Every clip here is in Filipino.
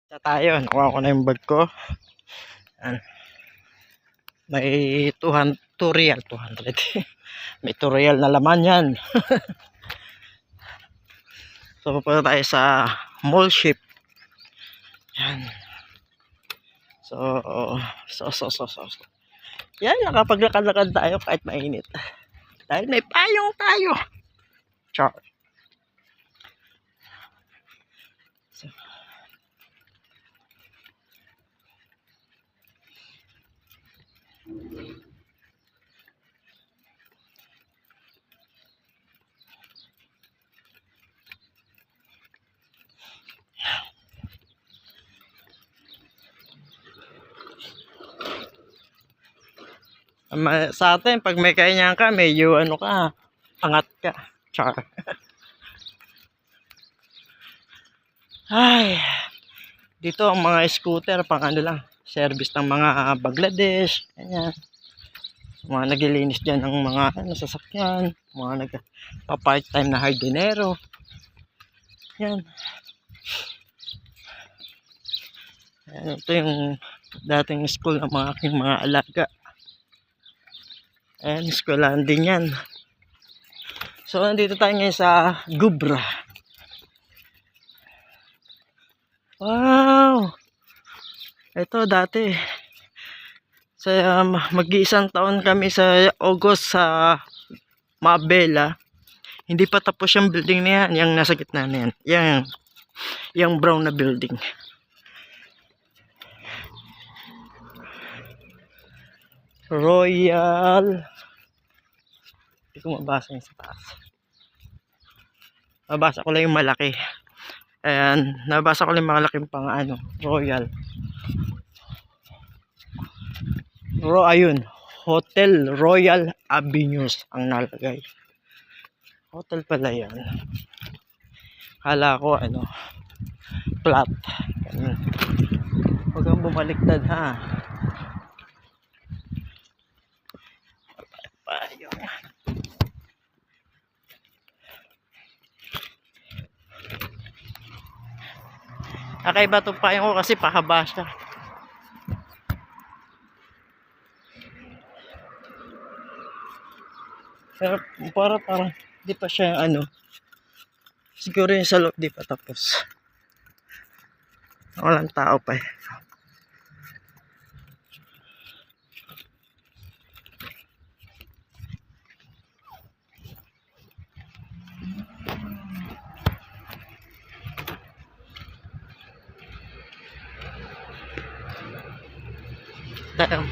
Na tayo, nakuha ko na yung bag ko. Yan. May 200, 2 real, 200. May 2 real na laman yan. So, pupunta tayo sa mall ship. Yan. So. Yan, nakapaglakad-lakad tayo kahit mainit. Dahil may payong tayo. Char. So. Sa atin, pag may kanya ka, medyo ano ka, angat ka. Char. Ay, dito ang mga scooter, pang ano lang, service ng mga Bangladesh, ganyan. Mga naglilinis dyan ng mga sasakyan, mga nagpa-part-time na hardinero. Yan. Yan, ito yung dating school ng mga aking mga alaga. Ayan, eskwelahan din yan. So, nandito tayo ngayon sa Gubra. Wow! Ito dati. Sa mag-iisang taon kami sa August sa Mabela. Hindi pa tapos yung building na yan. Yung nasa gitna na yan. Yung brown na building. Royal. Hindi ko mabasa yung sa taas. Mabasa ko lang yung malaki. Ayan. Nabasa ko lang yung malaking pang ano. Royal. Ayun. Hotel Royal Avenues ang nalagay. Hotel pala yan. Kala ko ano. Flat. Ganun. Huwag kang bumaliktad ha. Ayun. Kakaiba itong payong ko kasi pahaba siya. Pero parang di pa siya ano. Siguro yung sa loob di pa tapos. Walang tao pa eh.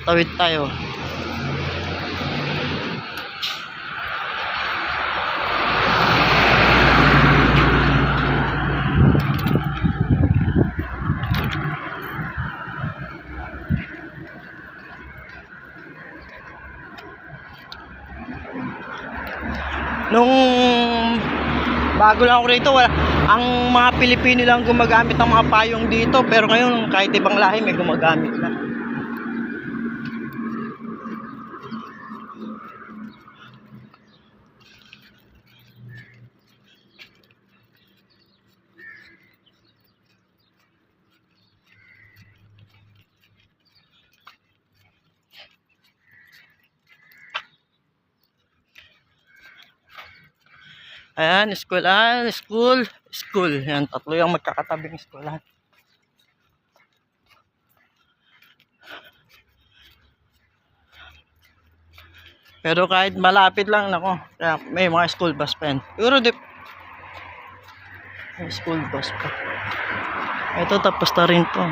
Tawid tayo. Nung bago lang ako rito, ang mga Pilipino lang gumagamit ng mga payong dito, pero ngayon kahit ibang lahi may gumagamit na. Ayan, school. Yan, tatlo yung magkakatabing eskwelahan. Pero kahit malapit lang, nako, may mga school bus pa yan. Pero may school bus pa. Ito, tapos na rin to.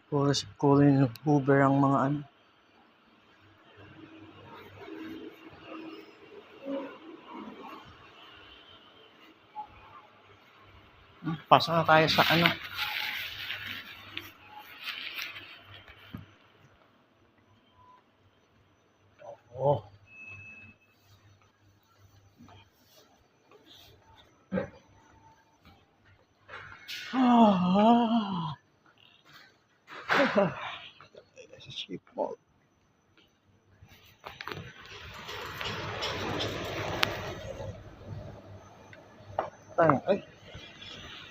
Puro si Colin Hoover ang mga ano. Pasok na tayo sa ano. Oh. Ah. Sa ship mall. Ay.